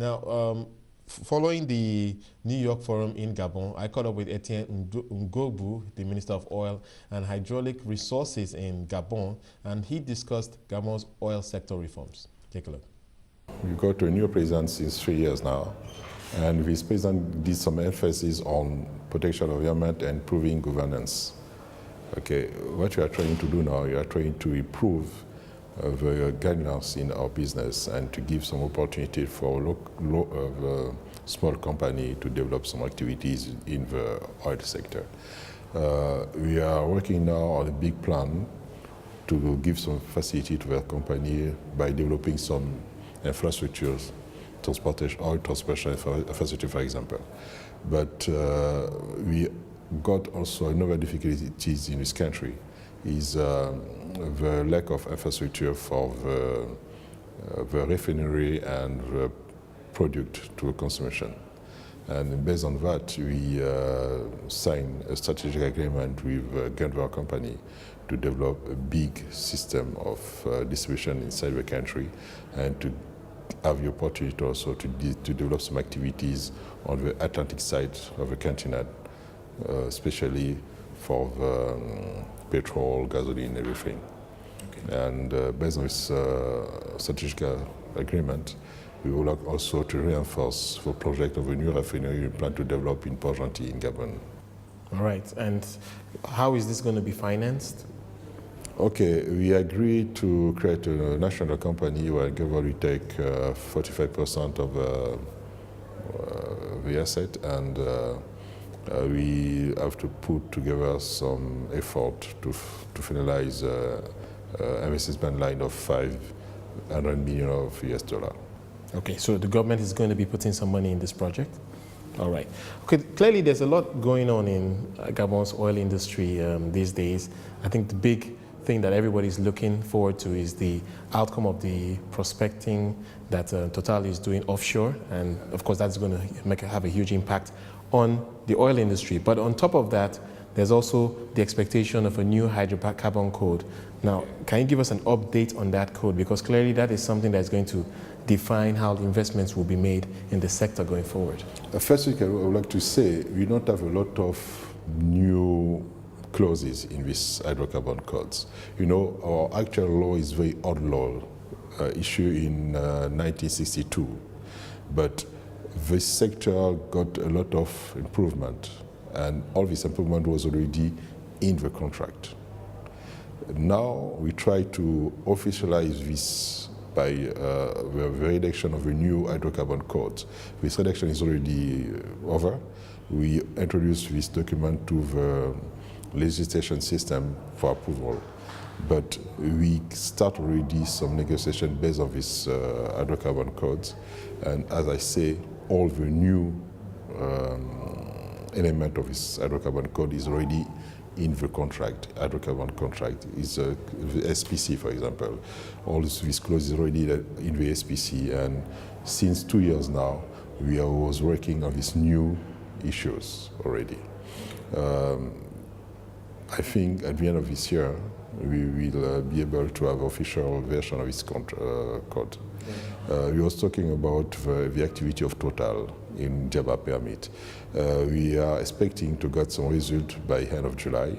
Now, following the New York Forum in Gabon, I caught up with Etienne Ngoubou, the Minister of Oil and Hydraulic Resources in Gabon, and he discussed Gabon's oil sector reforms. Take a look. We've got a new president since 3 years now, and this president did some emphasis on protection of environment and improving governance. Okay, what we are trying to do now, we are trying to improve the guidance in our business and to give some opportunity for small company to develop some activities in the oil sector. We are working now on a big plan to give some facility to the company by developing some infrastructures, oil transportation infrastructure, for example. But we got also another difficulties in this country is the lack of infrastructure for the refinery and the product to consumption. And based on that, we signed a strategic agreement with Gabon company to develop a big system of distribution inside the country and to have the opportunity also to develop some activities on the Atlantic side of the continent, especially for the petrol, gasoline, everything. Okay. And based on this strategic agreement, we would like also to reinforce the project of a new refinery we plan to develop in Port-Gentil in Gabon. All right, and how is this going to be financed? Okay, we agreed to create a national company where Gabon will take 45% of the asset, and we have to put together some effort to finalize investment line of $500 million of US dollar. Okay, so the government is going to be putting some money in this project? All right. Okay, clearly there's a lot going on in Gabon's oil industry these days. I think the big thing that everybody's looking forward to is the outcome of the prospecting that Total is doing offshore, and of course that's going to have a huge impact on the oil industry. But on top of that, there's also the expectation of a new hydrocarbon code. Now, can you give us an update on that code? Because clearly that is something that's going to define how the investments will be made in the sector going forward. First thing I would like to say, we don't have a lot of new clauses in this hydrocarbon codes. You know, our actual law is very old law, issued in 1962. But this sector got a lot of improvement, and all this improvement was already in the contract. Now we try to officialize this by the redaction of a new hydrocarbon code. This redaction is already over. We introduced this document to the legislation system for approval, but we start already some negotiation based on this hydrocarbon codes, and as I say, all the new element of this hydrocarbon code is already in the contract. Hydrocarbon contract is the SPC, for example. All this clause is already in the SPC, and since 2 years now, we are always working on these new issues already. I think at the end of this year, we will be able to have official version of this code. We was talking about the activity of Total in Djaba permit. We are expecting to get some result by end of July.